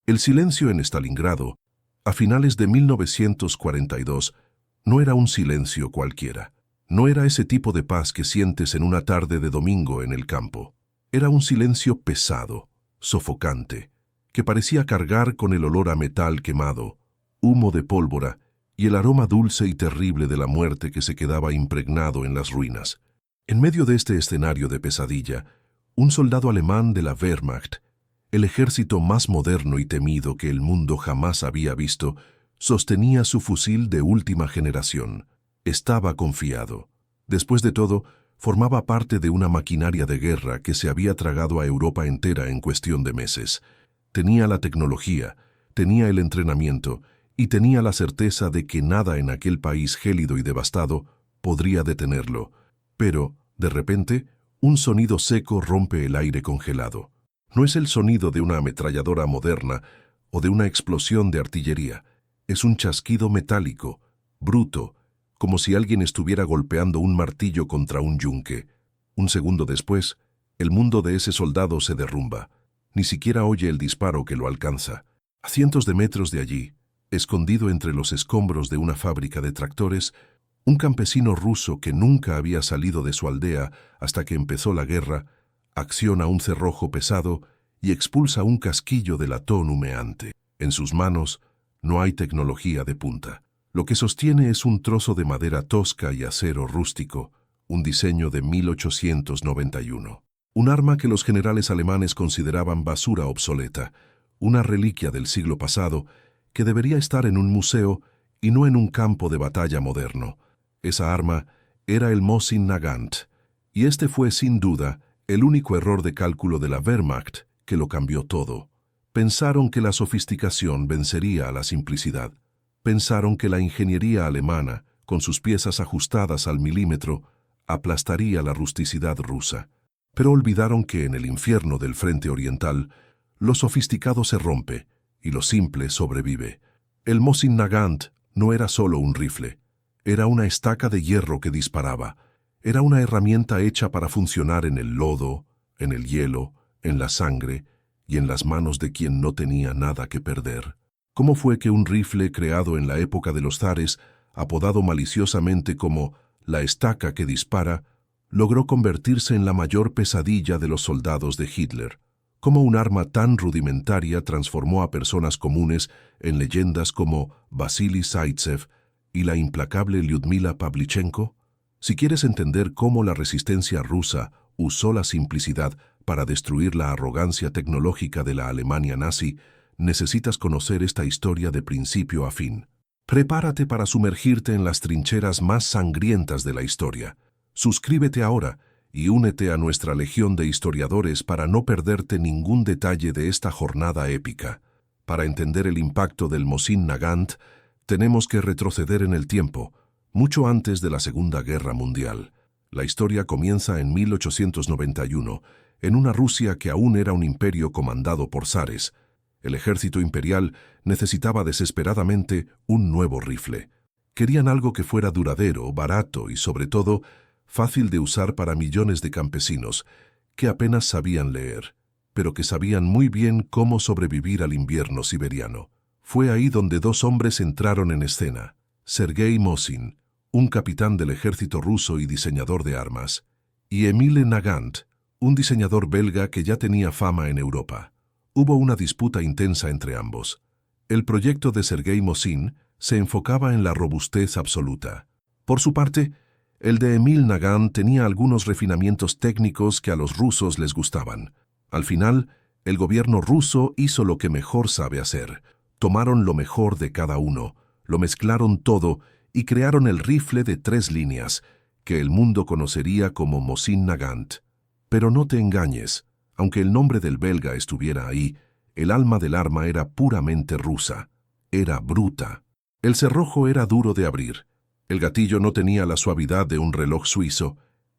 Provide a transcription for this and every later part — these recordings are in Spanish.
El silencio en Stalingrado, a finales de 1942, no era un silencio cualquiera. No era ese tipo de paz que sientes en una tarde de domingo en el campo. Era un silencio pesado, sofocante, que parecía cargar con el olor a metal quemado, humo de pólvora y el aroma dulce y terrible de la muerte que se quedaba impregnado en las ruinas. En medio de este escenario de pesadilla, un soldado alemán de la Wehrmacht, el ejército más moderno y temido que el mundo jamás había visto, sostenía su fusil de última generación. Estaba confiado. Después de todo, formaba parte de una maquinaria de guerra que se había tragado a Europa entera en cuestión de meses. Tenía la tecnología, tenía el entrenamiento y tenía la certeza de que nada en aquel país gélido y devastado podría detenerlo. Pero, de repente, un sonido seco rompe el aire congelado. No es el sonido de una ametralladora moderna o de una explosión de artillería. Es un chasquido metálico, bruto, como si alguien estuviera golpeando un martillo contra un yunque. Un segundo después, el mundo de ese soldado se derrumba. Ni siquiera oye el disparo que lo alcanza. A cientos de metros de allí, escondido entre los escombros de una fábrica de tractores, un campesino ruso que nunca había salido de su aldea hasta que empezó la guerra, acciona un cerrojo pesado y expulsa un casquillo de latón humeante. En sus manos no hay tecnología de punta. Lo que sostiene es un trozo de madera tosca y acero rústico, un diseño de 1891. Un arma que los generales alemanes consideraban basura obsoleta, una reliquia del siglo pasado que debería estar en un museo y no en un campo de batalla moderno. Esa arma era el Mosin Nagant, y este fue sin duda el único error de cálculo de la Wehrmacht que lo cambió todo. Pensaron que la sofisticación vencería a la simplicidad. Pensaron que la ingeniería alemana, con sus piezas ajustadas al milímetro, aplastaría la rusticidad rusa. Pero olvidaron que en el infierno del frente oriental, lo sofisticado se rompe y lo simple sobrevive. El Mosin Nagant no era solo un rifle, era una estaca de hierro que disparaba. Era una herramienta hecha para funcionar en el lodo, en el hielo, en la sangre y en las manos de quien no tenía nada que perder. ¿Cómo fue que un rifle creado en la época de los zares, apodado maliciosamente como la estaca que dispara, logró convertirse en la mayor pesadilla de los soldados de Hitler? ¿Cómo un arma tan rudimentaria transformó a personas comunes en leyendas como Vasily Zaitsev y la implacable Lyudmila Pavlichenko? Si quieres entender cómo la resistencia rusa usó la simplicidad para destruir la arrogancia tecnológica de la Alemania nazi, necesitas conocer esta historia de principio a fin. Prepárate para sumergirte en las trincheras más sangrientas de la historia. Suscríbete ahora y únete a nuestra legión de historiadores para no perderte ningún detalle de esta jornada épica. Para entender el impacto del Mosin Nagant, tenemos que retroceder en el tiempo, mucho antes de la Segunda Guerra Mundial. La historia comienza en 1891, en una Rusia que aún era un imperio comandado por zares. El ejército imperial necesitaba desesperadamente un nuevo rifle. Querían algo que fuera duradero, barato y, sobre todo, fácil de usar para millones de campesinos que apenas sabían leer, pero que sabían muy bien cómo sobrevivir al invierno siberiano. Fue ahí donde dos hombres entraron en escena: Sergei Mosin, un capitán del ejército ruso y diseñador de armas, y Emile Nagant, un diseñador belga que ya tenía fama en Europa. Hubo una disputa intensa entre ambos. El proyecto de Sergei Mosin se enfocaba en la robustez absoluta. Por su parte, el de Emil Nagant tenía algunos refinamientos técnicos que a los rusos les gustaban. Al final, el gobierno ruso hizo lo que mejor sabe hacer. Tomaron lo mejor de cada uno, lo mezclaron todo y crearon el rifle de 3 líneas, que el mundo conocería como Mosin Nagant. Pero no te engañes, aunque el nombre del belga estuviera ahí, el alma del arma era puramente rusa. Era bruta. El cerrojo era duro de abrir. El gatillo no tenía la suavidad de un reloj suizo,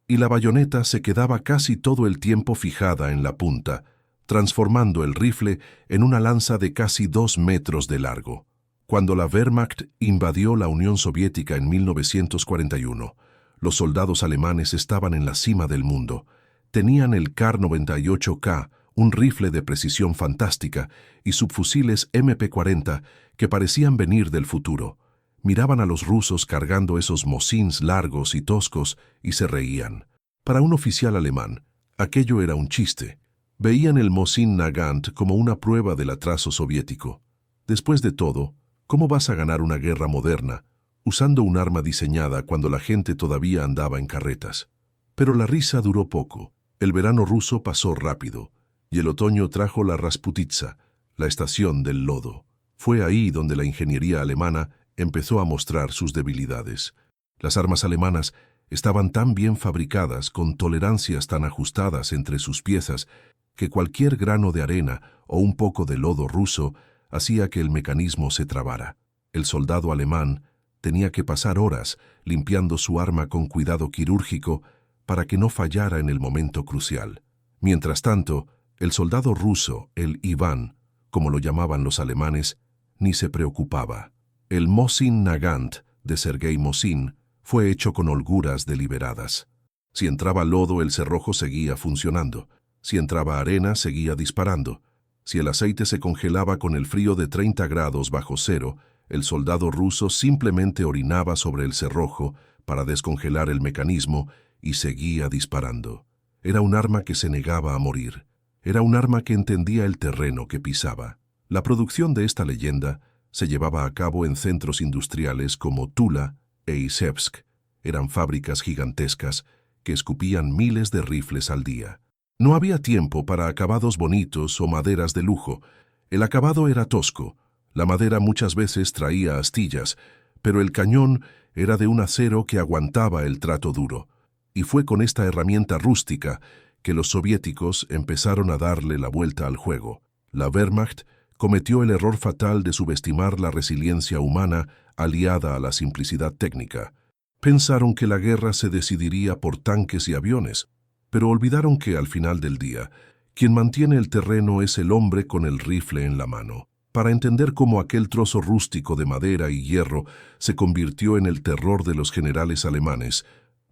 y la bayoneta se quedaba casi todo el tiempo fijada en la punta, transformando el rifle en una lanza de casi 2 metros de largo. Cuando la Wehrmacht invadió la Unión Soviética en 1941, los soldados alemanes estaban en la cima del mundo. Tenían el Kar 98K, un rifle de precisión fantástica y subfusiles MP-40 que parecían venir del futuro. Miraban a los rusos cargando esos Mosins largos y toscos y se reían. Para un oficial alemán, aquello era un chiste. Veían el Mosin Nagant como una prueba del atraso soviético. Después de todo, ¿cómo vas a ganar una guerra moderna usando un arma diseñada cuando la gente todavía andaba en carretas? Pero la risa duró poco. El verano ruso pasó rápido y el otoño trajo la Rasputitsa, la estación del lodo. Fue ahí donde la ingeniería alemana empezó a mostrar sus debilidades. Las armas alemanas estaban tan bien fabricadas, con tolerancias tan ajustadas entre sus piezas, que cualquier grano de arena o un poco de lodo ruso hacía que el mecanismo se trabara. El soldado alemán tenía que pasar horas limpiando su arma con cuidado quirúrgico para que no fallara en el momento crucial. Mientras tanto, el soldado ruso, el Iván, como lo llamaban los alemanes, ni se preocupaba. El Mosin Nagant de Sergei Mosin fue hecho con holguras deliberadas. Si entraba lodo, el cerrojo seguía funcionando. Si entraba arena, seguía disparando. Si el aceite se congelaba con el frío de 30 grados bajo cero, el soldado ruso simplemente orinaba sobre el cerrojo para descongelar el mecanismo y seguía disparando. Era un arma que se negaba a morir. Era un arma que entendía el terreno que pisaba. La producción de esta leyenda se llevaba a cabo en centros industriales como Tula e Izhevsk. Eran fábricas gigantescas que escupían miles de rifles al día. No había tiempo para acabados bonitos o maderas de lujo. El acabado era tosco. La madera muchas veces traía astillas, pero el cañón era de un acero que aguantaba el trato duro. Y fue con esta herramienta rústica que los soviéticos empezaron a darle la vuelta al juego. La Wehrmacht cometió el error fatal de subestimar la resiliencia humana aliada a la simplicidad técnica. Pensaron que la guerra se decidiría por tanques y aviones, pero olvidaron que al final del día, quien mantiene el terreno es el hombre con el rifle en la mano. Para entender cómo aquel trozo rústico de madera y hierro se convirtió en el terror de los generales alemanes,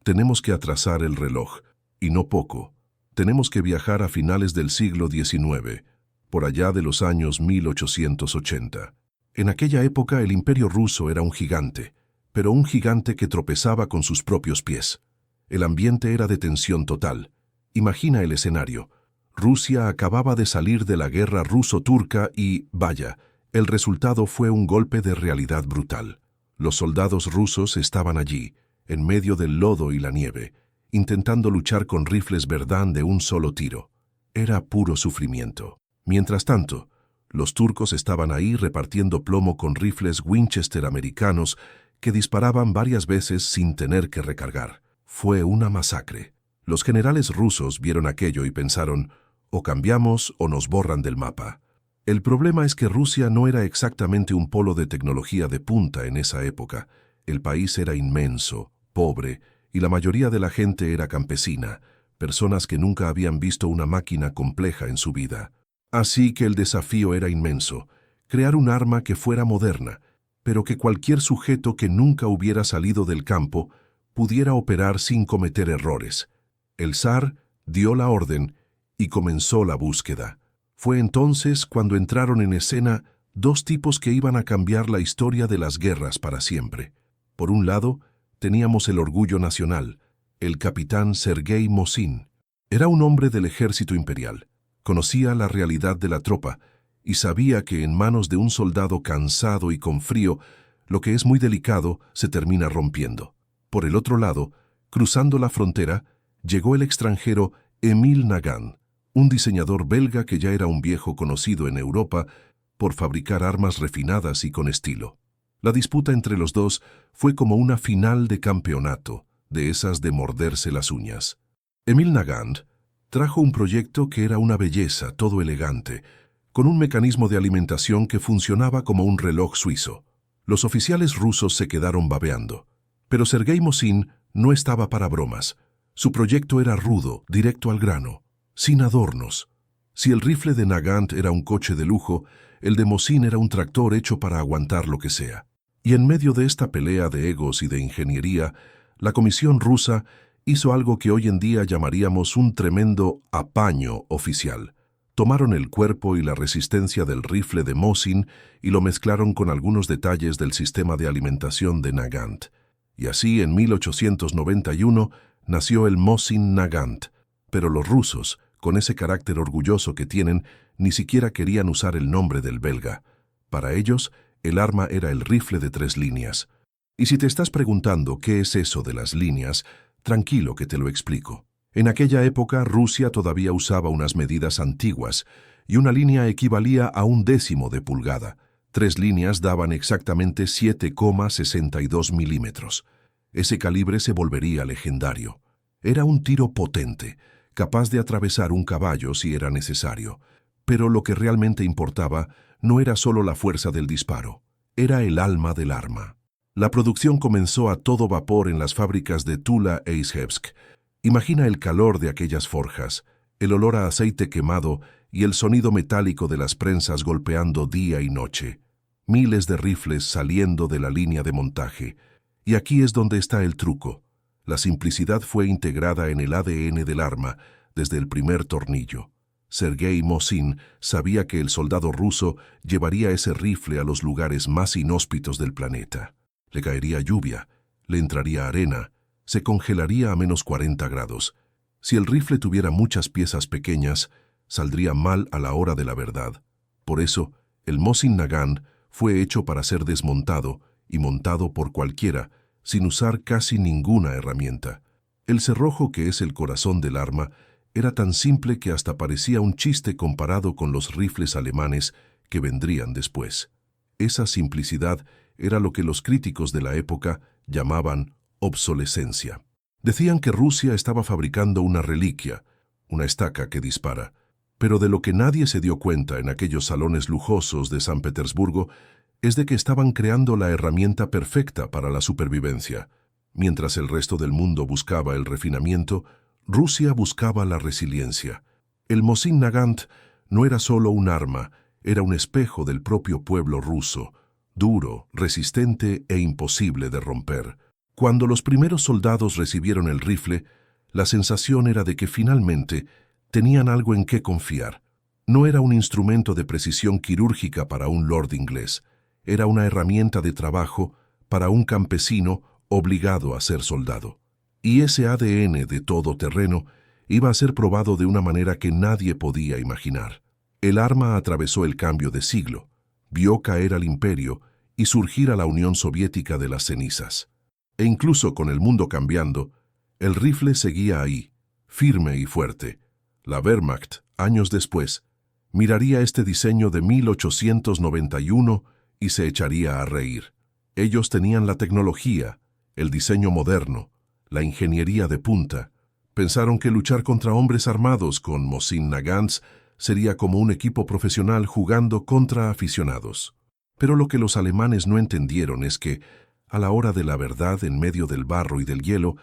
tenemos que atrasar el reloj, y no poco. Tenemos que viajar a finales del siglo XIX, por allá de los años 1880. En aquella época el imperio ruso era un gigante, pero un gigante que tropezaba con sus propios pies. El ambiente era de tensión total. Imagina el escenario. Rusia acababa de salir de la guerra ruso-turca y, vaya, el resultado fue un golpe de realidad brutal. Los soldados rusos estaban allí, en medio del lodo y la nieve, intentando luchar con rifles Verdán de un solo tiro. Era puro sufrimiento. Mientras tanto, los turcos estaban ahí repartiendo plomo con rifles Winchester americanos que disparaban varias veces sin tener que recargar. Fue una masacre. Los generales rusos vieron aquello y pensaron, o cambiamos o nos borran del mapa. El problema es que Rusia no era exactamente un polo de tecnología de punta en esa época. El país era inmenso, pobre, y la mayoría de la gente era campesina, personas que nunca habían visto una máquina compleja en su vida. Así que el desafío era inmenso, crear un arma que fuera moderna, pero que cualquier sujeto que nunca hubiera salido del campo pudiera operar sin cometer errores. El zar dio la orden y comenzó la búsqueda. Fue entonces cuando entraron en escena dos tipos que iban a cambiar la historia de las guerras para siempre. Por un lado, teníamos el orgullo nacional, el capitán Sergei Mosin. Era un hombre del ejército imperial. Conocía la realidad de la tropa y sabía que en manos de un soldado cansado y con frío, lo que es muy delicado se termina rompiendo. Por el otro lado, cruzando la frontera, llegó el extranjero Emil Nagant, un diseñador belga que ya era un viejo conocido en Europa por fabricar armas refinadas y con estilo. La disputa entre los dos fue como una final de campeonato, de esas de morderse las uñas. Emil Nagant trajo un proyecto que era una belleza, todo elegante, con un mecanismo de alimentación que funcionaba como un reloj suizo. Los oficiales rusos se quedaron babeando, pero Sergei Mosin no estaba para bromas. Su proyecto era rudo, directo al grano, sin adornos. Si el rifle de Nagant era un coche de lujo, el de Mosin era un tractor hecho para aguantar lo que sea. Y en medio de esta pelea de egos y de ingeniería, la Comisión rusa hizo algo que hoy en día llamaríamos un tremendo apaño oficial. Tomaron el cuerpo y la resistencia del rifle de Mosin y lo mezclaron con algunos detalles del sistema de alimentación de Nagant. Y así, en 1891, nació el Mosin Nagant. Pero los rusos, con ese carácter orgulloso que tienen, ni siquiera querían usar el nombre del belga. Para ellos, el arma era el rifle de 3 líneas. Y si te estás preguntando qué es eso de las líneas, tranquilo que te lo explico. En aquella época, Rusia todavía usaba unas medidas antiguas, y una línea equivalía a 1/10 de pulgada. 3 líneas daban exactamente 7,62 milímetros. Ese calibre se volvería legendario. Era un tiro potente, capaz de atravesar un caballo si era necesario. Pero lo que realmente importaba no era solo la fuerza del disparo, era el alma del arma. La producción comenzó a todo vapor en las fábricas de Tula e Izhevsk. Imagina el calor de aquellas forjas, el olor a aceite quemado y el sonido metálico de las prensas golpeando día y noche. Miles de rifles saliendo de la línea de montaje. Y aquí es donde está el truco. La simplicidad fue integrada en el ADN del arma desde el primer tornillo. Sergei Mosin sabía que el soldado ruso llevaría ese rifle a los lugares más inhóspitos del planeta. Le caería lluvia, le entraría arena, se congelaría a -40 grados. Si el rifle tuviera muchas piezas pequeñas, saldría mal a la hora de la verdad. Por eso, el Mosin Nagant fue hecho para ser desmontado y montado por cualquiera, sin usar casi ninguna herramienta. El cerrojo, que es el corazón del arma, era tan simple que hasta parecía un chiste comparado con los rifles alemanes que vendrían después. Esa simplicidad era lo que los críticos de la época llamaban obsolescencia. Decían que Rusia estaba fabricando una reliquia, una estaca que dispara, pero de lo que nadie se dio cuenta en aquellos salones lujosos de San Petersburgo es de que estaban creando la herramienta perfecta para la supervivencia. Mientras el resto del mundo buscaba el refinamiento, Rusia buscaba la resiliencia. El Mosin Nagant no era solo un arma, era un espejo del propio pueblo ruso, duro, resistente e imposible de romper. Cuando los primeros soldados recibieron el rifle, la sensación era de que finalmente tenían algo en qué confiar. No era un instrumento de precisión quirúrgica para un lord inglés, era una herramienta de trabajo para un campesino obligado a ser soldado. Y ese ADN de todoterreno iba a ser probado de una manera que nadie podía imaginar. El arma atravesó el cambio de siglo, vio caer al imperio y surgir a la Unión Soviética de las cenizas. E incluso con el mundo cambiando, el rifle seguía ahí, firme y fuerte. La Wehrmacht, años después, miraría este diseño de 1891 y se echaría a reír. Ellos tenían la tecnología, el diseño moderno, la ingeniería de punta. Pensaron que luchar contra hombres armados con Mosin Nagants sería como un equipo profesional jugando contra aficionados. Pero lo que los alemanes no entendieron es que, a la hora de la verdad, en medio del barro y del hielo,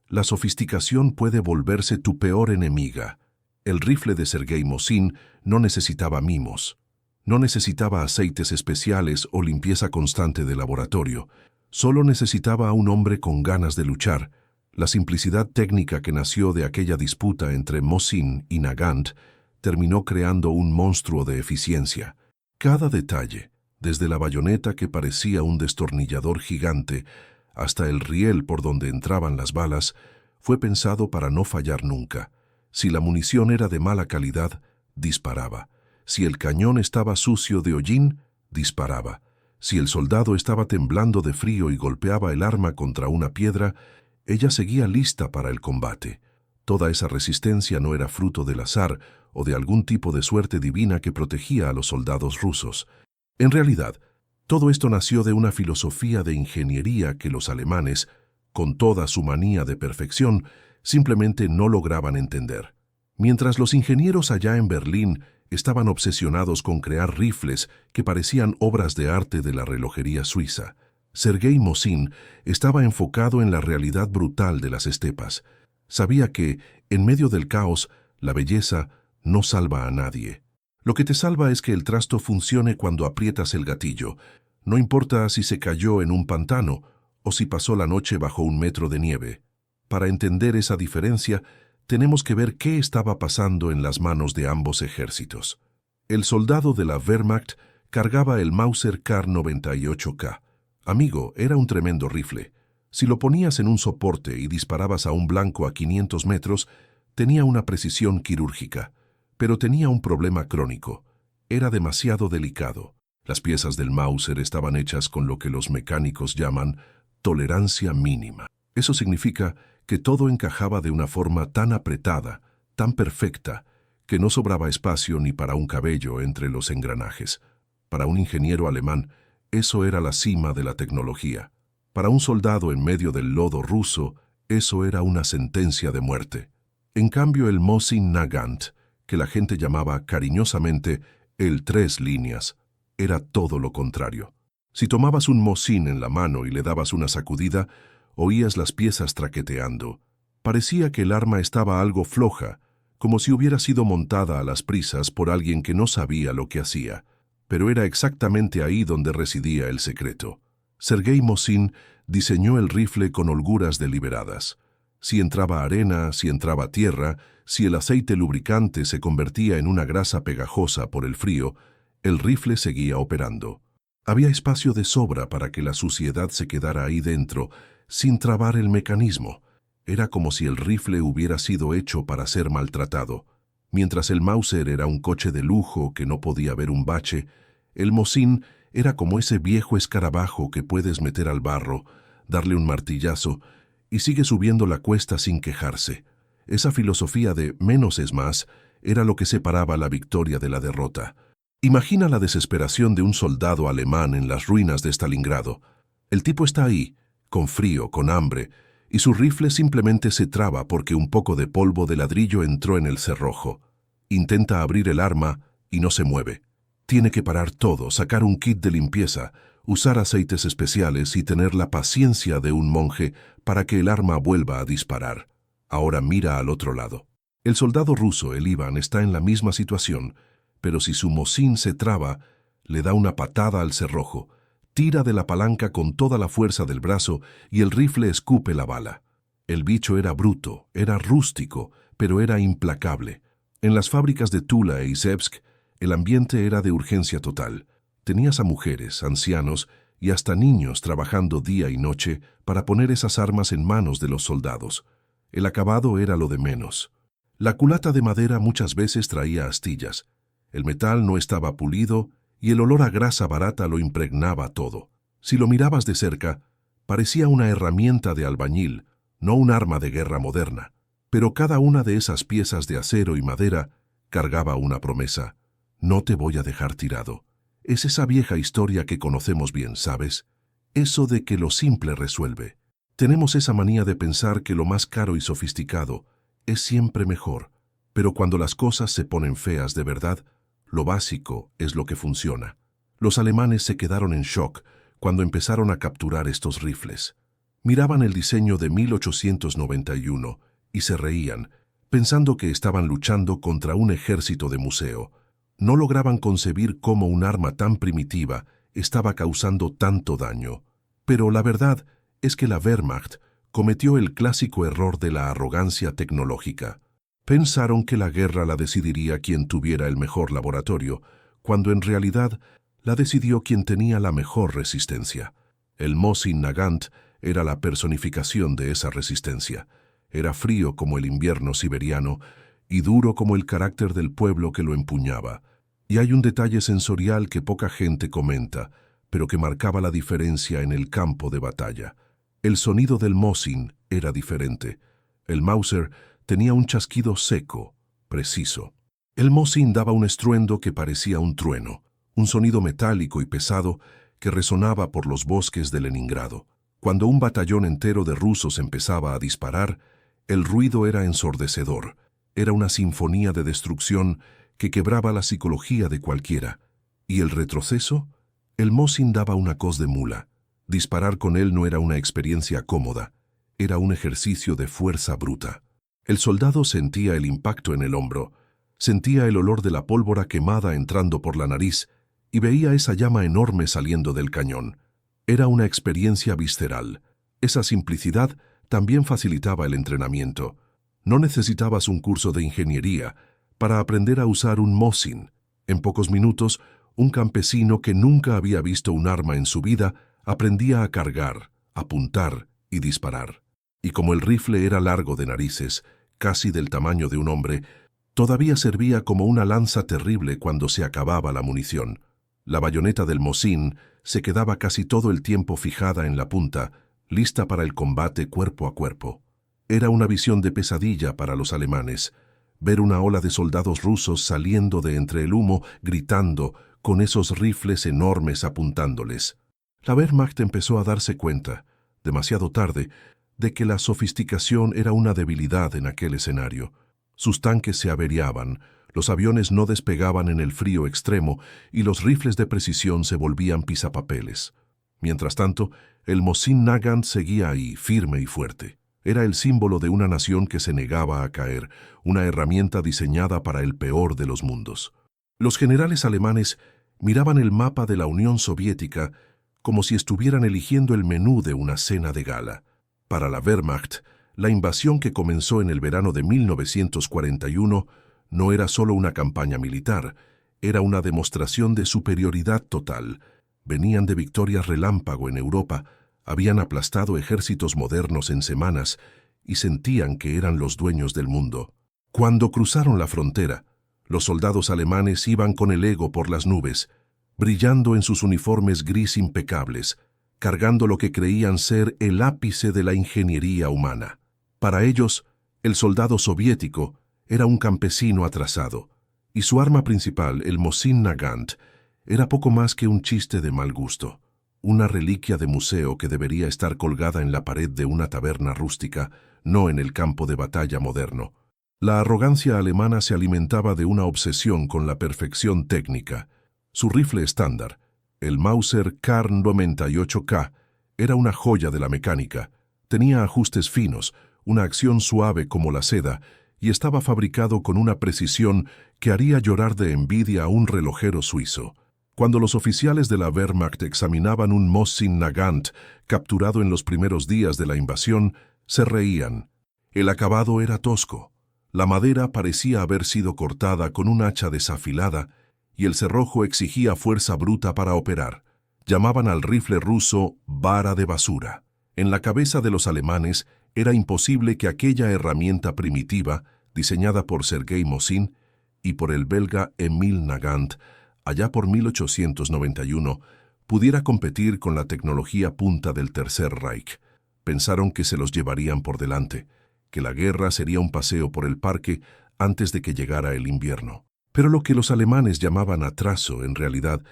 la sofisticación puede volverse tu peor enemiga. El rifle de Sergei Mosin no necesitaba mimos, no necesitaba aceites especiales o limpieza constante de laboratorio. Solo necesitaba a un hombre con ganas de luchar. La simplicidad técnica que nació de aquella disputa entre Mosin y Nagant terminó creando un monstruo de eficiencia. Cada detalle, desde la bayoneta que parecía un destornillador gigante hasta el riel por donde entraban las balas, fue pensado para no fallar nunca. Si la munición era de mala calidad, disparaba. Si el cañón estaba sucio de hollín, disparaba. Si el soldado estaba temblando de frío y golpeaba el arma contra una piedra, ella seguía lista para el combate. Toda esa resistencia no era fruto del azar o de algún tipo de suerte divina que protegía a los soldados rusos. En realidad, todo esto nació de una filosofía de ingeniería que los alemanes, con toda su manía de perfección, simplemente no lograban entender. Mientras los ingenieros allá en Berlín estaban obsesionados con crear rifles que parecían obras de arte de la relojería suiza, Sergei Mosin estaba enfocado en la realidad brutal de las estepas. Sabía que, en medio del caos, la belleza no salva a nadie. Lo que te salva es que el trasto funcione cuando aprietas el gatillo. No importa si se cayó en un pantano o si pasó la noche bajo 1 metro de nieve. Para entender esa diferencia, tenemos que ver qué estaba pasando en las manos de ambos ejércitos. El soldado de la Wehrmacht cargaba el Mauser Kar-98K. Amigo, era un tremendo rifle. Si lo ponías en un soporte y disparabas a un blanco a 500 metros, tenía una precisión quirúrgica. Pero tenía un problema crónico. Era demasiado delicado. Las piezas del Mauser estaban hechas con lo que los mecánicos llaman tolerancia mínima. Eso significa que todo encajaba de una forma tan apretada, tan perfecta, que no sobraba espacio ni para un cabello entre los engranajes. Para un ingeniero alemán, eso era la cima de la tecnología. Para un soldado en medio del lodo ruso, eso era una sentencia de muerte. En cambio, el Mosin Nagant, que la gente llamaba cariñosamente el 3 líneas, era todo lo contrario. Si tomabas un Mosin en la mano y le dabas una sacudida, oías las piezas traqueteando. Parecía que el arma estaba algo floja, como si hubiera sido montada a las prisas por alguien que no sabía lo que hacía. Pero era exactamente ahí donde residía el secreto. Sergei Mosin diseñó el rifle con holguras deliberadas. Si entraba arena, si entraba tierra, si el aceite lubricante se convertía en una grasa pegajosa por el frío, el rifle seguía operando. Había espacio de sobra para que la suciedad se quedara ahí dentro, sin trabar el mecanismo. Era como si el rifle hubiera sido hecho para ser maltratado. Mientras el Mauser era un coche de lujo que no podía ver un bache, el Mosin era como ese viejo escarabajo que puedes meter al barro, darle un martillazo y sigue subiendo la cuesta sin quejarse. Esa filosofía de menos es más era lo que separaba la victoria de la derrota. Imagina la desesperación de un soldado alemán en las ruinas de Stalingrado. El tipo está ahí, con frío, con hambre, y su rifle simplemente se traba porque un poco de polvo de ladrillo entró en el cerrojo. Intenta abrir el arma y no se mueve. Tiene que parar todo, sacar un kit de limpieza, usar aceites especiales y tener la paciencia de un monje para que el arma vuelva a disparar. Ahora mira al otro lado. El soldado ruso, el Ivan, está en la misma situación, pero si su Mosin se traba, le da una patada al cerrojo, tira de la palanca con toda la fuerza del brazo y el rifle escupe la bala. El bicho era bruto, era rústico, pero era implacable. En las fábricas de Tula e Izhevsk, el ambiente era de urgencia total. Tenías a mujeres, ancianos y hasta niños trabajando día y noche para poner esas armas en manos de los soldados. El acabado era lo de menos. La culata de madera muchas veces traía astillas. El metal no estaba pulido y el olor a grasa barata lo impregnaba todo. Si lo mirabas de cerca, parecía una herramienta de albañil, no un arma de guerra moderna. Pero cada una de esas piezas de acero y madera cargaba una promesa. No te voy a dejar tirado. Es esa vieja historia que conocemos bien, ¿sabes? Eso de que lo simple resuelve. Tenemos esa manía de pensar que lo más caro y sofisticado es siempre mejor, pero cuando las cosas se ponen feas de verdad, lo básico es lo que funciona. Los alemanes se quedaron en shock cuando empezaron a capturar estos rifles. Miraban el diseño de 1891 y se reían, pensando que estaban luchando contra un ejército de museo. No lograban concebir cómo un arma tan primitiva estaba causando tanto daño. Pero la verdad es que la Wehrmacht cometió el clásico error de la arrogancia tecnológica. Pensaron que la guerra la decidiría quien tuviera el mejor laboratorio, cuando en realidad la decidió quien tenía la mejor resistencia. El Mosin Nagant era la personificación de esa resistencia. Era frío como el invierno siberiano y duro como el carácter del pueblo que lo empuñaba. Y hay un detalle sensorial que poca gente comenta, pero que marcaba la diferencia en el campo de batalla. El sonido del Mosin era diferente. El Mauser tenía un chasquido seco, preciso. El Mosin daba un estruendo que parecía un trueno, un sonido metálico y pesado que resonaba por los bosques de Leningrado. Cuando un batallón entero de rusos empezaba a disparar, el ruido era ensordecedor. Era una sinfonía de destrucción que quebraba la psicología de cualquiera. ¿Y el retroceso? El Mosin daba una coz de mula. Disparar con él no era una experiencia cómoda, era un ejercicio de fuerza bruta. El soldado sentía el impacto en el hombro, sentía el olor de la pólvora quemada entrando por la nariz y veía esa llama enorme saliendo del cañón. Era una experiencia visceral. Esa simplicidad también facilitaba el entrenamiento. No necesitabas un curso de ingeniería para aprender a usar un Mosin. En pocos minutos, un campesino que nunca había visto un arma en su vida aprendía a cargar, apuntar y disparar. Y como el rifle era largo de narices, casi del tamaño de un hombre, todavía servía como una lanza terrible cuando se acababa la munición. La bayoneta del Mosin se quedaba casi todo el tiempo fijada en la punta, lista para el combate cuerpo a cuerpo. Era una visión de pesadilla para los alemanes, ver una ola de soldados rusos saliendo de entre el humo, gritando, con esos rifles enormes apuntándoles. La Wehrmacht empezó a darse cuenta, demasiado tarde, de que la sofisticación era una debilidad en aquel escenario. Sus tanques se averiaban, los aviones no despegaban en el frío extremo y los rifles de precisión se volvían pisapapeles. Mientras tanto, el Mosin Nagant seguía ahí, firme y fuerte. Era el símbolo de una nación que se negaba a caer, una herramienta diseñada para el peor de los mundos. Los generales alemanes miraban el mapa de la Unión Soviética como si estuvieran eligiendo el menú de una cena de gala. Para la Wehrmacht, la invasión que comenzó en el verano de 1941 no era solo una campaña militar, era una demostración de superioridad total. Venían de victorias relámpago en Europa, habían aplastado ejércitos modernos en semanas y sentían que eran los dueños del mundo. Cuando cruzaron la frontera, los soldados alemanes iban con el ego por las nubes, brillando en sus uniformes gris impecables, cargando lo que creían ser el ápice de la ingeniería humana. Para ellos, el soldado soviético era un campesino atrasado, y su arma principal, el Mosin Nagant, era poco más que un chiste de mal gusto, una reliquia de museo que debería estar colgada en la pared de una taberna rústica, no en el campo de batalla moderno. La arrogancia alemana se alimentaba de una obsesión con la perfección técnica. Su rifle estándar, el Mauser Kar 98K, era una joya de la mecánica. Tenía ajustes finos, una acción suave como la seda, y estaba fabricado con una precisión que haría llorar de envidia a un relojero suizo. Cuando los oficiales de la Wehrmacht examinaban un Mosin Nagant capturado en los primeros días de la invasión, se reían. El acabado era tosco. La madera parecía haber sido cortada con un hacha desafilada y el cerrojo exigía fuerza bruta para operar. Llamaban al rifle ruso vara de basura. En la cabeza de los alemanes era imposible que aquella herramienta primitiva, diseñada por Sergei Mosin y por el belga Emil Nagant, allá por 1891, pudiera competir con la tecnología punta del Tercer Reich. Pensaron que se los llevarían por delante, que la guerra sería un paseo por el parque antes de que llegara el invierno. Pero lo que los alemanes llamaban atraso, en realidad,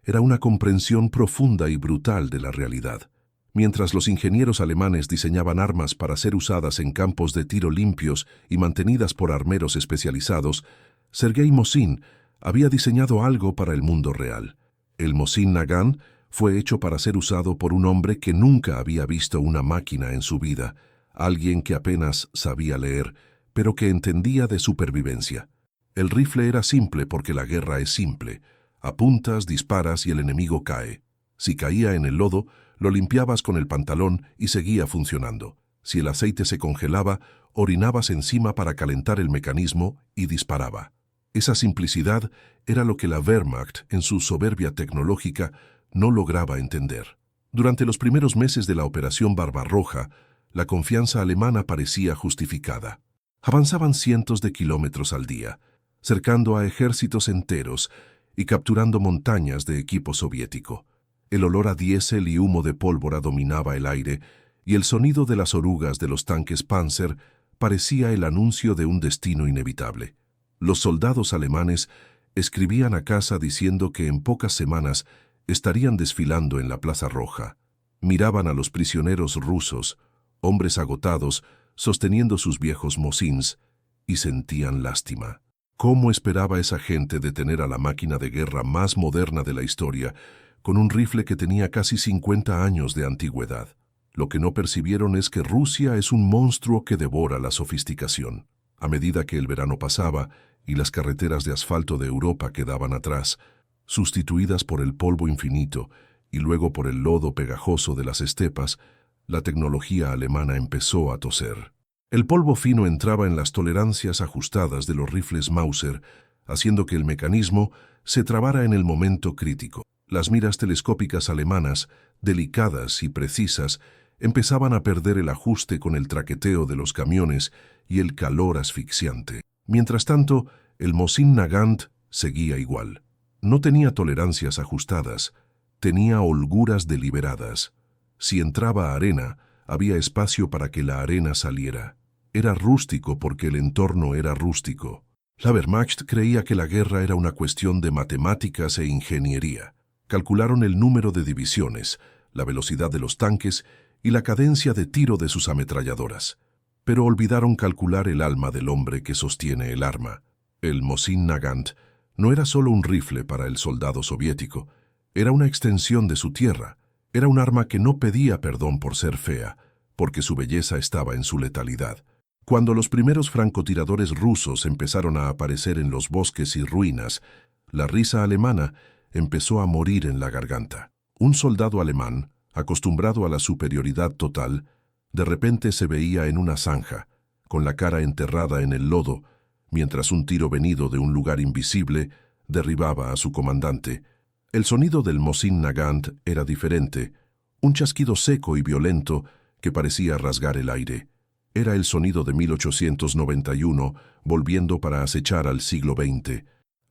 era una comprensión profunda y brutal de la realidad. Mientras los ingenieros alemanes diseñaban armas para ser usadas en campos de tiro limpios y mantenidas por armeros especializados, Sergei Mosin había diseñado algo para el mundo real. El Mosin Nagant fue hecho para ser usado por un hombre que nunca había visto una máquina en su vida, alguien que apenas sabía leer, pero que entendía de supervivencia. El rifle era simple porque la guerra es simple. Apuntas, disparas y el enemigo cae. Si caía en el lodo, lo limpiabas con el pantalón y seguía funcionando. Si el aceite se congelaba, orinabas encima para calentar el mecanismo y disparaba. Esa simplicidad era lo que la Wehrmacht, en su soberbia tecnológica, no lograba entender. Durante los primeros meses de la Operación Barbarroja, la confianza alemana parecía justificada. Avanzaban cientos de kilómetros al día, cercando a ejércitos enteros y capturando montañas de equipo soviético. El olor a diésel y humo de pólvora dominaba el aire, y el sonido de las orugas de los tanques Panzer parecía el anuncio de un destino inevitable. Los soldados alemanes escribían a casa diciendo que en pocas semanas estarían desfilando en la Plaza Roja. Miraban a los prisioneros rusos, hombres agotados, sosteniendo sus viejos Mosins, y sentían lástima. ¿Cómo esperaba esa gente detener a la máquina de guerra más moderna de la historia, con un rifle que tenía casi 50 años de antigüedad? Lo que no percibieron es que Rusia es un monstruo que devora la sofisticación. A medida que el verano pasaba y las carreteras de asfalto de Europa quedaban atrás, sustituidas por el polvo infinito y luego por el lodo pegajoso de las estepas, la tecnología alemana empezó a toser. El polvo fino entraba en las tolerancias ajustadas de los rifles Mauser, haciendo que el mecanismo se trabara en el momento crítico. Las miras telescópicas alemanas, delicadas y precisas, empezaban a perder el ajuste con el traqueteo de los camiones y el calor asfixiante. Mientras tanto, el Mosin Nagant seguía igual. No tenía tolerancias ajustadas, tenía holguras deliberadas. Si entraba arena, había espacio para que la arena saliera. Era rústico porque el entorno era rústico. La Wehrmacht creía que la guerra era una cuestión de matemáticas e ingeniería. Calcularon el número de divisiones, la velocidad de los tanques y la cadencia de tiro de sus ametralladoras. Pero olvidaron calcular el alma del hombre que sostiene el arma. El Mosin Nagant no era solo un rifle para el soldado soviético, era una extensión de su tierra. Era un arma que no pedía perdón por ser fea, porque su belleza estaba en su letalidad. Cuando los primeros francotiradores rusos empezaron a aparecer en los bosques y ruinas, la risa alemana empezó a morir en la garganta. Un soldado alemán, acostumbrado a la superioridad total, de repente se veía en una zanja, con la cara enterrada en el lodo, mientras un tiro venido de un lugar invisible derribaba a su comandante. El sonido del Mosin Nagant era diferente, un chasquido seco y violento que parecía rasgar el aire. Era el sonido de 1891, volviendo para acechar al siglo XX.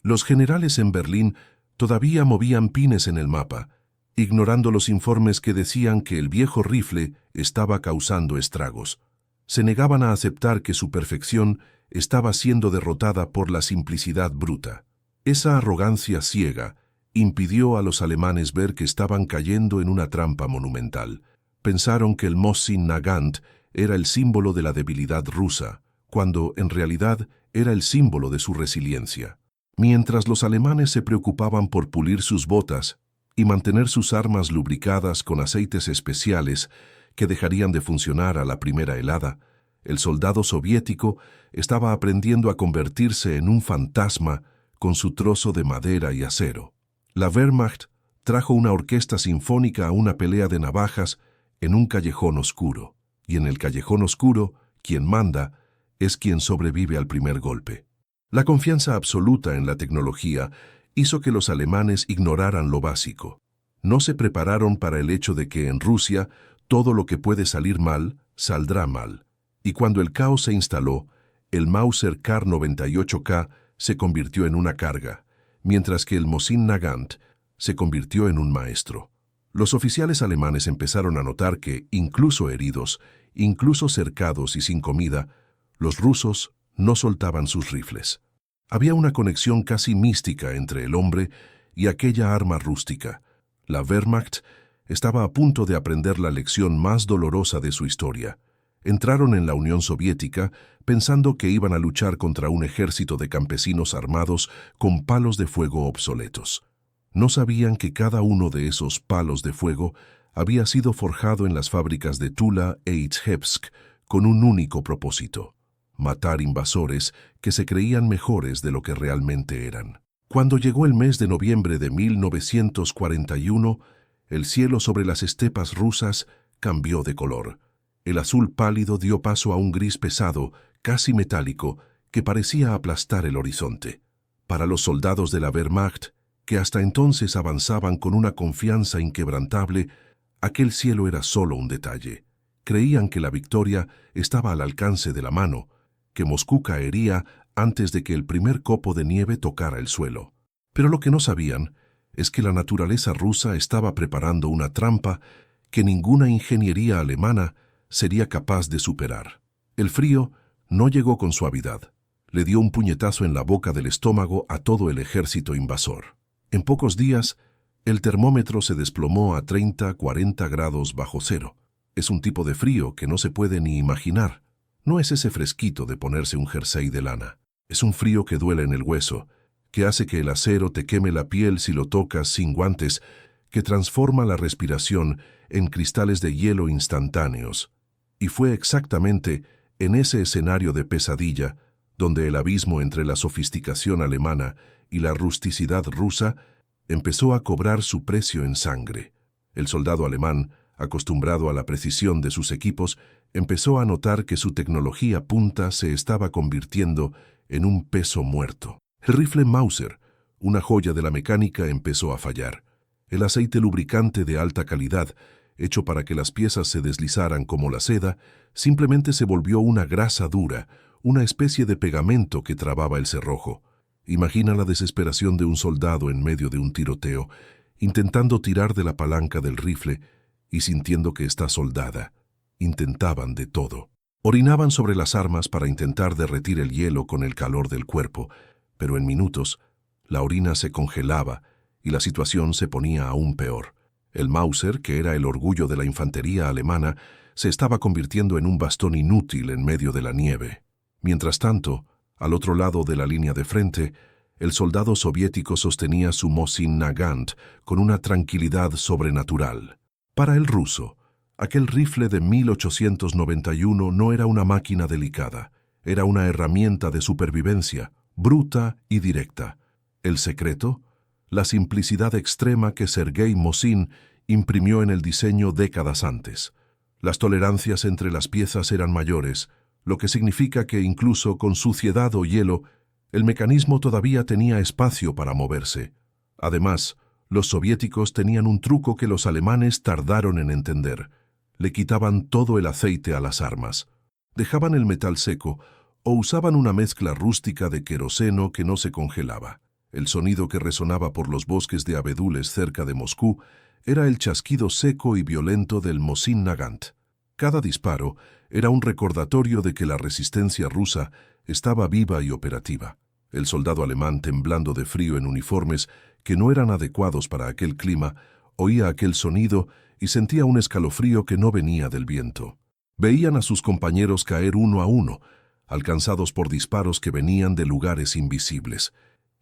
Los generales en Berlín todavía movían pines en el mapa, ignorando los informes que decían que el viejo rifle estaba causando estragos. Se negaban a aceptar que su perfección estaba siendo derrotada por la simplicidad bruta. Esa arrogancia ciega impidió a los alemanes ver que estaban cayendo en una trampa monumental. Pensaron que el Mosin Nagant era el símbolo de la debilidad rusa, cuando en realidad era el símbolo de su resiliencia. Mientras los alemanes se preocupaban por pulir sus botas y mantener sus armas lubricadas con aceites especiales que dejarían de funcionar a la primera helada, el soldado soviético estaba aprendiendo a convertirse en un fantasma con su trozo de madera y acero. La Wehrmacht trajo una orquesta sinfónica a una pelea de navajas en un callejón oscuro, y en el callejón oscuro, quien manda es quien sobrevive al primer golpe. La confianza absoluta en la tecnología hizo que los alemanes ignoraran lo básico. No se prepararon para el hecho de que en Rusia todo lo que puede salir mal, saldrá mal. Y cuando el caos se instaló, el Mauser Kar 98K se convirtió en una carga, mientras que el Mosin Nagant se convirtió en un maestro. Los oficiales alemanes empezaron a notar que, incluso heridos, incluso cercados y sin comida, los rusos no soltaban sus rifles. Había una conexión casi mística entre el hombre y aquella arma rústica. La Wehrmacht estaba a punto de aprender la lección más dolorosa de su historia. Entraron en la Unión Soviética pensando que iban a luchar contra un ejército de campesinos armados con palos de fuego obsoletos. No sabían que cada uno de esos palos de fuego había sido forjado en las fábricas de Tula e Izhevsk con un único propósito: matar invasores que se creían mejores de lo que realmente eran. Cuando llegó el mes de noviembre de 1941, el cielo sobre las estepas rusas cambió de color. El azul pálido dio paso a un gris pesado, casi metálico, que parecía aplastar el horizonte. Para los soldados de la Wehrmacht, que hasta entonces avanzaban con una confianza inquebrantable, aquel cielo era solo un detalle. Creían que la victoria estaba al alcance de la mano, que Moscú caería antes de que el primer copo de nieve tocara el suelo. Pero lo que no sabían es que la naturaleza rusa estaba preparando una trampa que ninguna ingeniería alemana sería capaz de superar. El frío no llegó con suavidad. Le dio un puñetazo en la boca del estómago a todo el ejército invasor. En pocos días, el termómetro se desplomó a 30-40 grados bajo cero. Es un tipo de frío que no se puede ni imaginar. No es ese fresquito de ponerse un jersey de lana. Es un frío que duele en el hueso, que hace que el acero te queme la piel si lo tocas sin guantes, que transforma la respiración en cristales de hielo instantáneos. Y fue exactamente en ese escenario de pesadilla donde el abismo entre la sofisticación alemana y la rusticidad rusa empezó a cobrar su precio en sangre. El soldado alemán Acostumbrado a la precisión de sus equipos, empezó a notar que su tecnología punta se estaba convirtiendo en un peso muerto. El rifle Mauser, una joya de la mecánica, empezó a fallar. El aceite lubricante de alta calidad, hecho para que las piezas se deslizaran como la seda, simplemente se volvió una grasa dura, una especie de pegamento que trababa el cerrojo. Imagina la desesperación de un soldado en medio de un tiroteo, intentando tirar de la palanca del rifle y sintiendo que está soldada. Intentaban de todo. Orinaban sobre las armas para intentar derretir el hielo con el calor del cuerpo, pero en minutos la orina se congelaba y la situación se ponía aún peor. El Mauser, que era el orgullo de la infantería alemana, se estaba convirtiendo en un bastón inútil en medio de la nieve. Mientras tanto, al otro lado de la línea de frente, el soldado soviético sostenía su Mosin Nagant con una tranquilidad sobrenatural. Para el ruso, aquel rifle de 1891 no era una máquina delicada, era una herramienta de supervivencia, bruta y directa. El secreto, la simplicidad extrema que Sergei Mosin imprimió en el diseño décadas antes. Las tolerancias entre las piezas eran mayores, lo que significa que incluso con suciedad o hielo, el mecanismo todavía tenía espacio para moverse. Además, los soviéticos tenían un truco que los alemanes tardaron en entender. Le quitaban todo el aceite a las armas. Dejaban el metal seco o usaban una mezcla rústica de queroseno que no se congelaba. El sonido que resonaba por los bosques de abedules cerca de Moscú era el chasquido seco y violento del Mosin Nagant. Cada disparo era un recordatorio de que la resistencia rusa estaba viva y operativa. El soldado alemán, temblando de frío en uniformes que no eran adecuados para aquel clima, oía aquel sonido y sentía un escalofrío que no venía del viento. Veían a sus compañeros caer uno a uno, alcanzados por disparos que venían de lugares invisibles.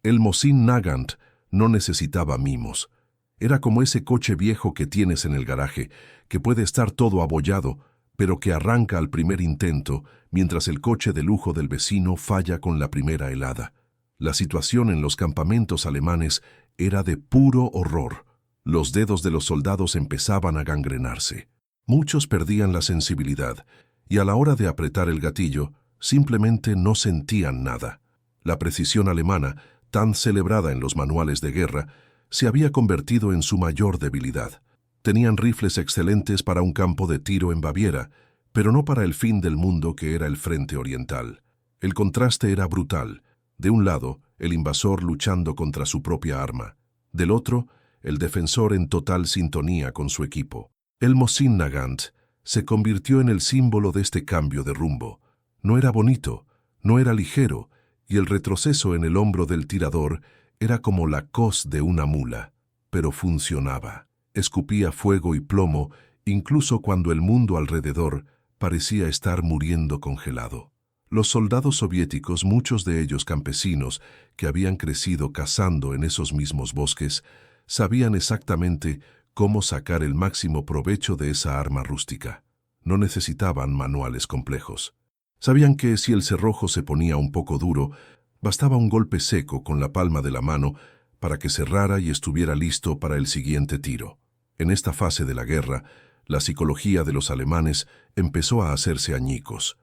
El Mosin Nagant no necesitaba mimos. Era como ese coche viejo que tienes en el garaje, que puede estar todo abollado, pero que arranca al primer intento, mientras el coche de lujo del vecino falla con la primera helada. La situación en los campamentos alemanes era de puro horror. Los dedos de los soldados empezaban a gangrenarse. Muchos perdían la sensibilidad, y a la hora de apretar el gatillo, simplemente no sentían nada. La precisión alemana, tan celebrada en los manuales de guerra, se había convertido en su mayor debilidad. Tenían rifles excelentes para un campo de tiro en Baviera, pero no para el fin del mundo que era el frente oriental. El contraste era brutal. De un lado, el invasor luchando contra su propia arma. Del otro, el defensor en total sintonía con su equipo. El Mosin Nagant se convirtió en el símbolo de este cambio de rumbo. No era bonito, no era ligero, y el retroceso en el hombro del tirador era como la coz de una mula, pero funcionaba. Escupía fuego y plomo, incluso cuando el mundo alrededor parecía estar muriendo congelado. Los soldados soviéticos, muchos de ellos campesinos que habían crecido cazando en esos mismos bosques, sabían exactamente cómo sacar el máximo provecho de esa arma rústica. No necesitaban manuales complejos. Sabían que si el cerrojo se ponía un poco duro, bastaba un golpe seco con la palma de la mano para que cerrara y estuviera listo para el siguiente tiro. En esta fase de la guerra, la psicología de los alemanes empezó a hacerse añicos.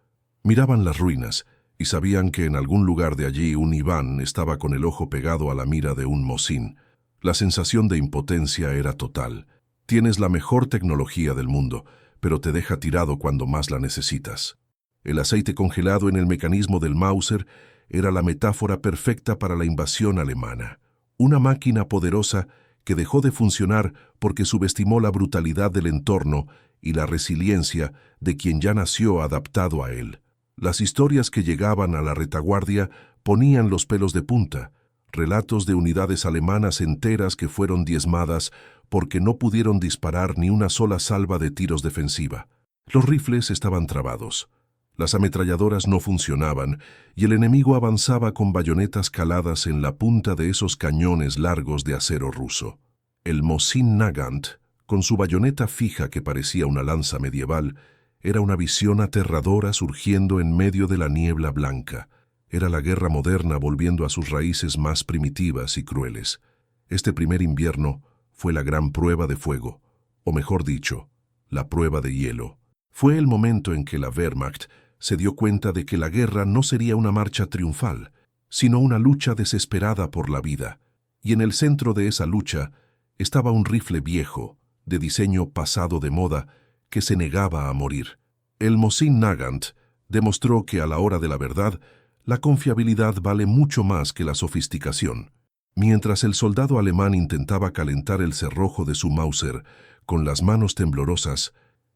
Miraban las ruinas y sabían que en algún lugar de allí un Iván estaba con el ojo pegado a la mira de un Mosin. La sensación de impotencia era total. Tienes la mejor tecnología del mundo, pero te deja tirado cuando más la necesitas. El aceite congelado en el mecanismo del Mauser era la metáfora perfecta para la invasión alemana. Una máquina poderosa que dejó de funcionar porque subestimó la brutalidad del entorno y la resiliencia de quien ya nació adaptado a él. Las historias que llegaban a la retaguardia ponían los pelos de punta, relatos de unidades alemanas enteras que fueron diezmadas porque no pudieron disparar ni una sola salva de tiros defensiva. Los rifles estaban trabados. Las ametralladoras no funcionaban y el enemigo avanzaba con bayonetas caladas en la punta de esos cañones largos de acero ruso. El Mosin Nagant, con su bayoneta fija que parecía una lanza medieval, era una visión aterradora surgiendo en medio de la niebla blanca. Era la guerra moderna volviendo a sus raíces más primitivas y crueles. Este primer invierno fue la gran prueba de fuego, o mejor dicho, la prueba de hielo. Fue el momento en que la Wehrmacht se dio cuenta de que la guerra no sería una marcha triunfal, sino una lucha desesperada por la vida. Y en el centro de esa lucha estaba un rifle viejo, de diseño pasado de moda, que se negaba a morir. El Mosin Nagant demostró que a la hora de la verdad, la confiabilidad vale mucho más que la sofisticación. Mientras el soldado alemán intentaba calentar el cerrojo de su Mauser con las manos temblorosas,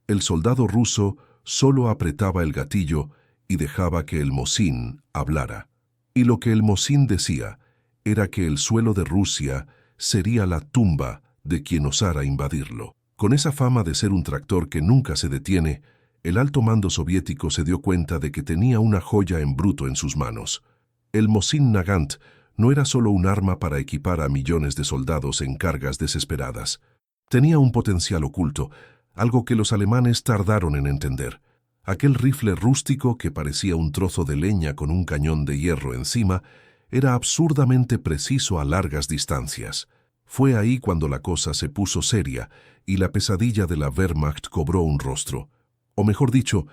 el soldado ruso solo apretaba el gatillo y dejaba que el Mosin hablara. Y lo que el Mosin decía era que el suelo de Rusia sería la tumba de quien osara invadirlo. Con esa fama de ser un tractor que nunca se detiene, el alto mando soviético se dio cuenta de que tenía una joya en bruto en sus manos. El Mosin Nagant no era solo un arma para equipar a millones de soldados en cargas desesperadas. Tenía un potencial oculto, algo que los alemanes tardaron en entender. Aquel rifle rústico que parecía un trozo de leña con un cañón de hierro encima era absurdamente preciso a largas distancias. Fue ahí cuando la cosa se puso seria y la pesadilla de la Wehrmacht cobró un rostro. O mejor dicho,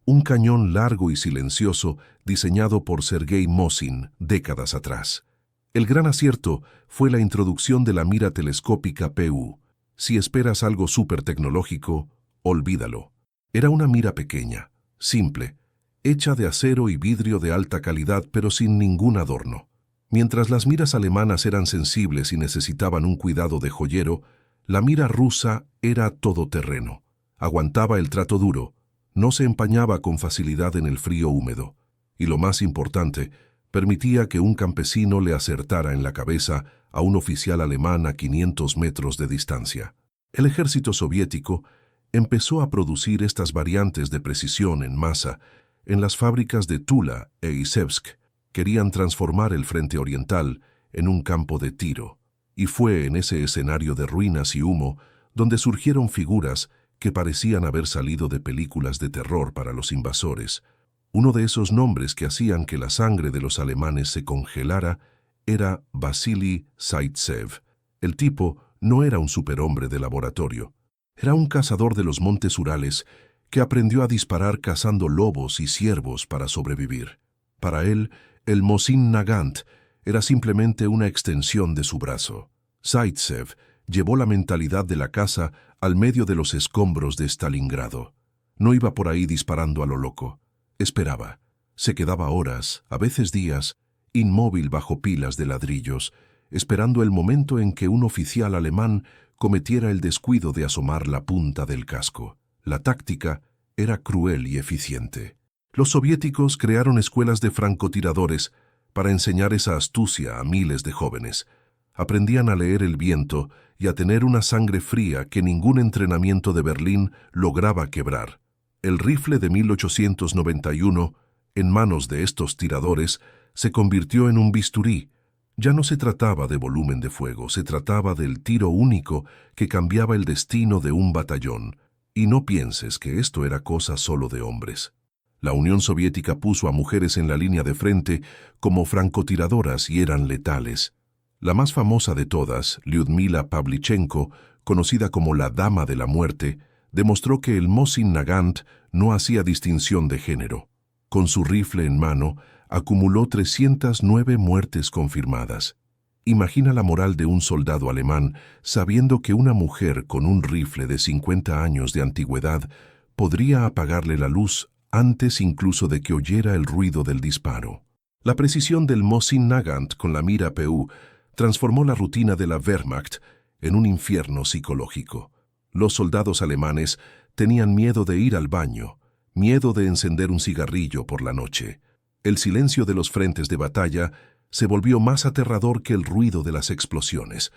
un cañón largo y silencioso diseñado por Sergei Mosin décadas atrás. El gran acierto fue la introducción de la mira telescópica PU. Si esperas algo súper tecnológico, olvídalo. Era una mira pequeña, simple, hecha de acero y vidrio de alta calidad pero sin ningún adorno. Mientras las miras alemanas eran sensibles y necesitaban un cuidado de joyero, la mira rusa era todoterreno. Aguantaba el trato duro, no se empañaba con facilidad en el frío húmedo. Y lo más importante, permitía que un campesino le acertara en la cabeza a un oficial alemán a 500 metros de distancia. El ejército soviético empezó a producir estas variantes de precisión en masa en las fábricas de Tula e Izhevsk. Querían transformar el frente oriental en un campo de tiro. Y fue en ese escenario de ruinas y humo donde surgieron figuras que parecían haber salido de películas de terror para los invasores. Uno de esos nombres que hacían que la sangre de los alemanes se congelara era Vasily Zaitsev. El tipo no era un superhombre de laboratorio. Era un cazador de los montes Urales que aprendió a disparar cazando lobos y ciervos para sobrevivir. Para él, el Mosin Nagant era simplemente una extensión de su brazo. Zaitsev llevó la mentalidad de la caza al medio de los escombros de Stalingrado. No iba por ahí disparando a lo loco. Esperaba. Se quedaba horas, a veces días, inmóvil bajo pilas de ladrillos, esperando el momento en que un oficial alemán cometiera el descuido de asomar la punta del casco. La táctica era cruel y eficiente. Los soviéticos crearon escuelas de francotiradores para enseñar esa astucia a miles de jóvenes. Aprendían a leer el viento y a tener una sangre fría que ningún entrenamiento de Berlín lograba quebrar. El rifle de 1891, en manos de estos tiradores, se convirtió en un bisturí. Ya no se trataba de volumen de fuego, se trataba del tiro único que cambiaba el destino de un batallón. Y no pienses que esto era cosa solo de hombres. La Unión Soviética puso a mujeres en la línea de frente como francotiradoras y eran letales. La más famosa de todas, Lyudmila Pavlichenko, conocida como la Dama de la Muerte, demostró que el Mosin Nagant no hacía distinción de género. Con su rifle en mano, acumuló 309 muertes confirmadas. Imagina la moral de un soldado alemán sabiendo que una mujer con un rifle de 50 años de antigüedad podría apagarle la luz antes incluso de que oyera el ruido del disparo. La precisión del Mosin Nagant con la mira PU transformó la rutina de la Wehrmacht en un infierno psicológico. Los soldados alemanes tenían miedo de ir al baño, miedo de encender un cigarrillo por la noche. El silencio de los frentes de batalla se volvió más aterrador que el ruido de las explosiones,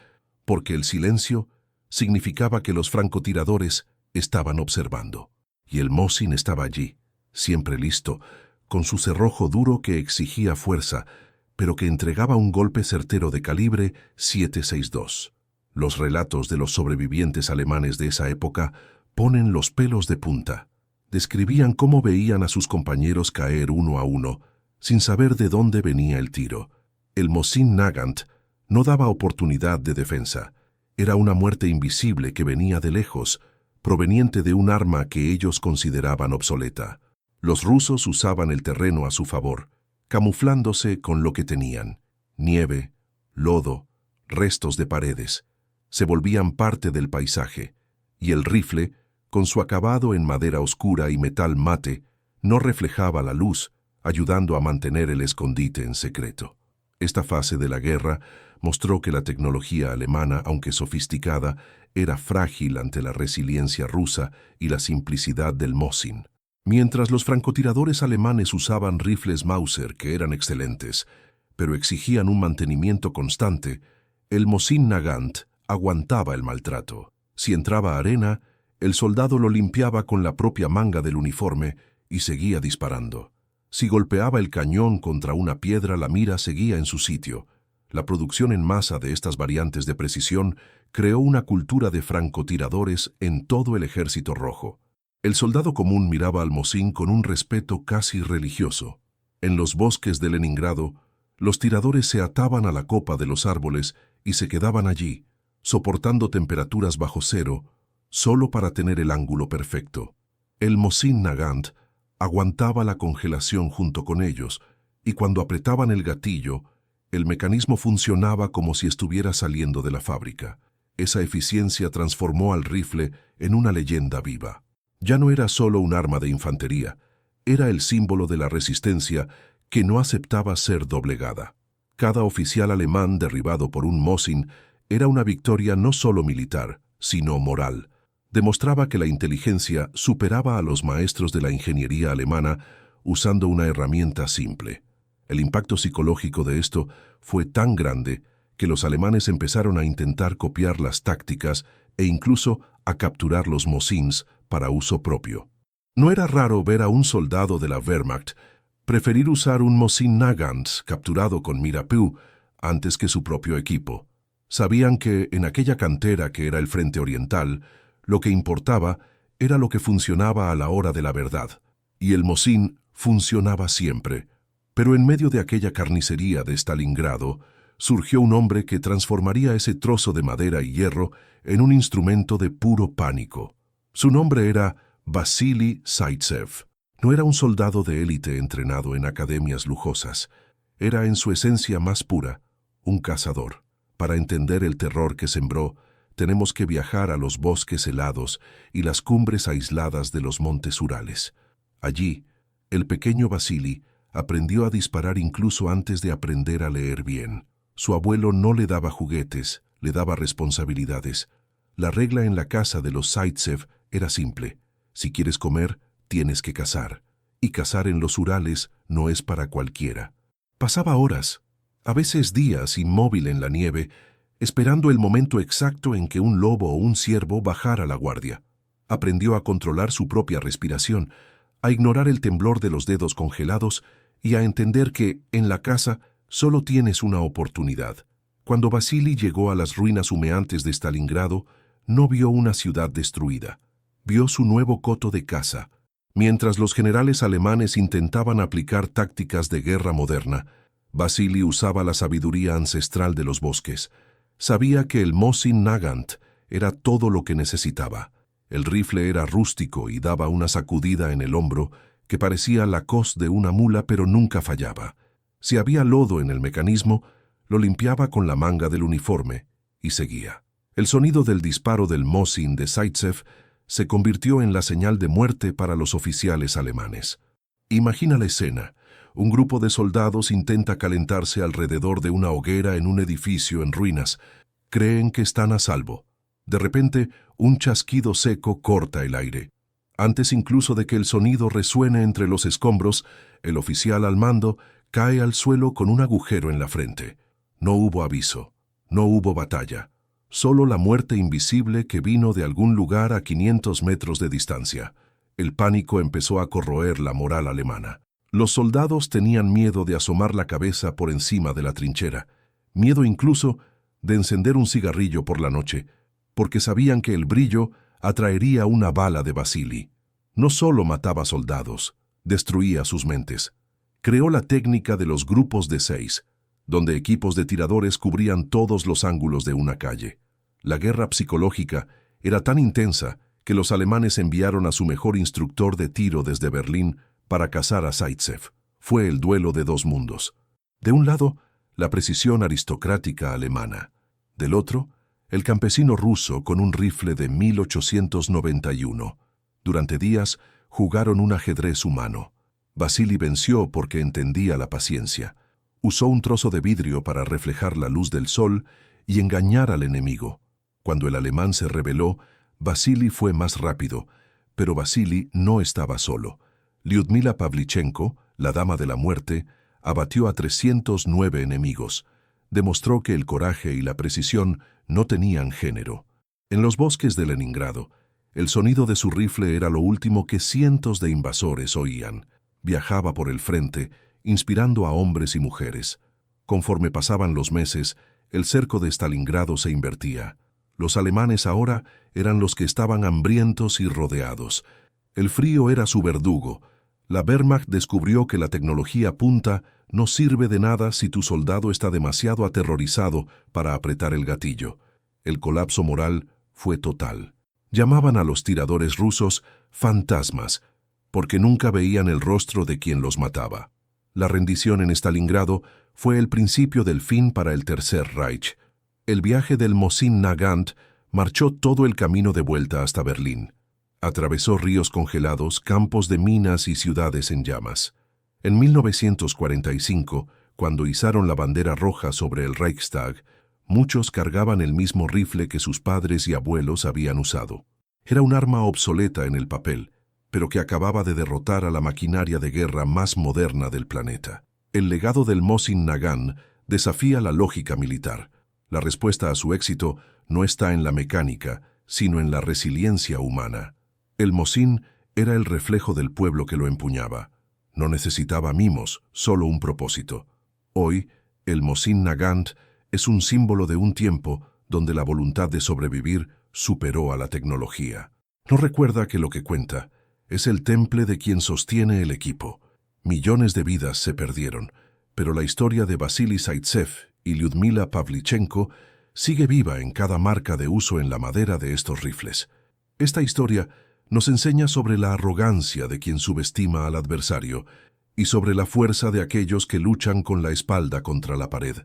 porque el silencio significaba que los francotiradores estaban observando. Y el Mosin estaba allí, siempre listo, con su cerrojo duro que exigía fuerza, pero que entregaba un golpe certero de calibre 7.62. Los relatos de los sobrevivientes alemanes de esa época ponen los pelos de punta. Describían cómo veían a sus compañeros caer uno a uno, sin saber de dónde venía el tiro. El Mosin Nagant no daba oportunidad de defensa. Era una muerte invisible que venía de lejos, proveniente de un arma que ellos consideraban obsoleta. Los rusos usaban el terreno a su favor, camuflándose con lo que tenían: nieve, lodo, restos de paredes. Se volvían parte del paisaje, y el rifle, con su acabado en madera oscura y metal mate, no reflejaba la luz, ayudando a mantener el escondite en secreto. Esta fase de la guerra mostró que la tecnología alemana, aunque sofisticada, era frágil ante la resiliencia rusa y la simplicidad del Mosin. Mientras los francotiradores alemanes usaban rifles Mauser que eran excelentes, pero exigían un mantenimiento constante, el Mosin Nagant aguantaba el maltrato. Si entraba arena, el soldado lo limpiaba con la propia manga del uniforme y seguía disparando. Si golpeaba el cañón contra una piedra, la mira seguía en su sitio. La producción en masa de estas variantes de precisión creó una cultura de francotiradores en todo el ejército rojo. El soldado común miraba al Mosin con un respeto casi religioso. En los bosques de Leningrado, los tiradores se ataban a la copa de los árboles y se quedaban allí, soportando temperaturas bajo cero, solo para tener el ángulo perfecto. El Mosin Nagant aguantaba la congelación junto con ellos, y cuando apretaban el gatillo, el mecanismo funcionaba como si estuviera saliendo de la fábrica. Esa eficiencia transformó al rifle en una leyenda viva. Ya no era solo un arma de infantería, era el símbolo de la resistencia que no aceptaba ser doblegada. Cada oficial alemán derribado por un Mosin era una victoria no solo militar, sino moral. Demostraba que la inteligencia superaba a los maestros de la ingeniería alemana usando una herramienta simple. El impacto psicológico de esto fue tan grande que los alemanes empezaron a intentar copiar las tácticas e incluso a capturar los Mosins para uso propio. No era raro ver a un soldado de la Wehrmacht preferir usar un Mosin Nagant capturado con Mirapu antes que su propio equipo. Sabían que en aquella cantera que era el Frente Oriental, lo que importaba era lo que funcionaba a la hora de la verdad, y el Mosin funcionaba siempre. Pero en medio de aquella carnicería de Stalingrado, surgió un hombre que transformaría ese trozo de madera y hierro en un instrumento de puro pánico. Su nombre era Vasily Zaitsev. No era un soldado de élite entrenado en academias lujosas. Era en su esencia más pura, un cazador. Para entender el terror que sembró, tenemos que viajar a los bosques helados y las cumbres aisladas de los montes Urales. Allí, el pequeño Vasily aprendió a disparar incluso antes de aprender a leer bien. Su abuelo no le daba juguetes, le daba responsabilidades. La regla en la casa de los Zaitsev era simple: si quieres comer, tienes que cazar. Y cazar en los Urales no es para cualquiera. Pasaba horas, a veces días, inmóvil en la nieve, esperando el momento exacto en que un lobo o un ciervo bajara la guardia. Aprendió a controlar su propia respiración, a ignorar el temblor de los dedos congelados y a entender que, en la caza, solo tienes una oportunidad. Cuando Vasily llegó a las ruinas humeantes de Stalingrado, no vio una ciudad destruida. Vio su nuevo coto de caza. Mientras los generales alemanes intentaban aplicar tácticas de guerra moderna, Vasily usaba la sabiduría ancestral de los bosques. Sabía que el Mosin Nagant era todo lo que necesitaba. El rifle era rústico y daba una sacudida en el hombro que parecía la coz de una mula, pero nunca fallaba. Si había lodo en el mecanismo, lo limpiaba con la manga del uniforme y seguía. El sonido del disparo del Mosin de Zaitsev se convirtió en la señal de muerte para los oficiales alemanes. Imagina la escena. Un grupo de soldados intenta calentarse alrededor de una hoguera en un edificio en ruinas. Creen que están a salvo. De repente, un chasquido seco corta el aire. Antes incluso de que el sonido resuene entre los escombros, el oficial al mando cae al suelo con un agujero en la frente. No hubo aviso, no hubo batalla, solo la muerte invisible que vino de algún lugar a 500 metros de distancia. El pánico empezó a corroer la moral alemana. Los soldados tenían miedo de asomar la cabeza por encima de la trinchera, miedo incluso de encender un cigarrillo por la noche, porque sabían que el brillo atraería una bala de Vasily. No solo mataba soldados, destruía sus mentes. Creó la técnica de los grupos de 6, donde equipos de tiradores cubrían todos los ángulos de una calle. La guerra psicológica era tan intensa que los alemanes enviaron a su mejor instructor de tiro desde Berlín para cazar a Zaitsev. Fue el duelo de dos mundos. De un lado, la precisión aristocrática alemana. Del otro, el campesino ruso con un rifle de 1891. Durante días, jugaron un ajedrez humano. Vasili venció porque entendía la paciencia. Usó un trozo de vidrio para reflejar la luz del sol y engañar al enemigo. Cuando el alemán se rebeló, Vasili fue más rápido, pero Vasili no estaba solo. Lyudmila Pavlichenko, la dama de la muerte, abatió a 309 enemigos. Demostró que el coraje y la precisión no tenían género. En los bosques de Leningrado, el sonido de su rifle era lo último que cientos de invasores oían. Viajaba por el frente, inspirando a hombres y mujeres. Conforme pasaban los meses, el cerco de Stalingrado se invertía. Los alemanes ahora eran los que estaban hambrientos y rodeados. El frío era su verdugo. La Wehrmacht descubrió que la tecnología punta no sirve de nada si tu soldado está demasiado aterrorizado para apretar el gatillo. El colapso moral fue total. Llamaban a los tiradores rusos fantasmas, porque nunca veían el rostro de quien los mataba. La rendición en Stalingrado fue el principio del fin para el Tercer Reich. El viaje del Mosin Nagant marchó todo el camino de vuelta hasta Berlín. Atravesó ríos congelados, campos de minas y ciudades en llamas. En 1945, cuando izaron la bandera roja sobre el Reichstag, muchos cargaban el mismo rifle que sus padres y abuelos habían usado. Era un arma obsoleta en el papel, pero que acababa de derrotar a la maquinaria de guerra más moderna del planeta. El legado del Mosin Nagant desafía la lógica militar. La respuesta a su éxito no está en la mecánica, sino en la resiliencia humana. El Mosin era el reflejo del pueblo que lo empuñaba. No necesitaba mimos, solo un propósito. Hoy, el Mosin Nagant es un símbolo de un tiempo donde la voluntad de sobrevivir superó a la tecnología. No recuerda que lo que cuenta es el temple de quien sostiene el equipo. Millones de vidas se perdieron, pero la historia de Vasili Zaitsev y Lyudmila Pavlichenko sigue viva en cada marca de uso en la madera de estos rifles. Esta historia nos enseña sobre la arrogancia de quien subestima al adversario y sobre la fuerza de aquellos que luchan con la espalda contra la pared.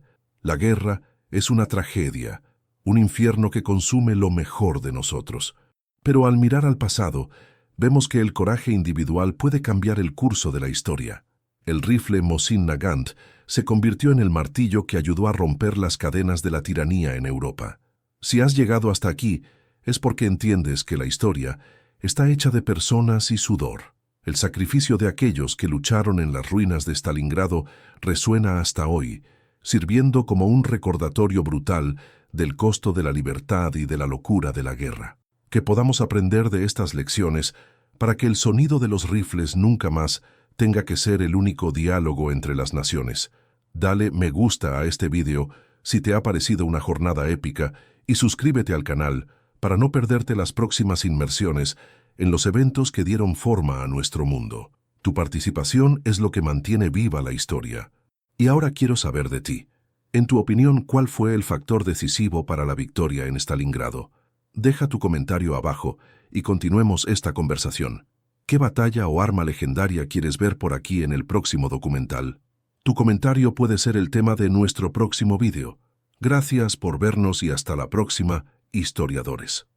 La guerra es una tragedia, un infierno que consume lo mejor de nosotros. Pero al mirar al pasado, vemos que el coraje individual puede cambiar el curso de la historia. El rifle Mosin Nagant se convirtió en el martillo que ayudó a romper las cadenas de la tiranía en Europa. Si has llegado hasta aquí, es porque entiendes que la historia está hecha de personas y sudor. El sacrificio de aquellos que lucharon en las ruinas de Stalingrado resuena hasta hoy, sirviendo como un recordatorio brutal del costo de la libertad y de la locura de la guerra. Que podamos aprender de estas lecciones para que el sonido de los rifles nunca más tenga que ser el único diálogo entre las naciones. Dale me gusta a este video si te ha parecido una jornada épica y suscríbete al canal para no perderte las próximas inmersiones en los eventos que dieron forma a nuestro mundo. Tu participación es lo que mantiene viva la historia. Y ahora quiero saber de ti. En tu opinión, ¿cuál fue el factor decisivo para la victoria en Stalingrado? Deja tu comentario abajo y continuemos esta conversación. ¿Qué batalla o arma legendaria quieres ver por aquí en el próximo documental? Tu comentario puede ser el tema de nuestro próximo video. Gracias por vernos y hasta la próxima, historiadores.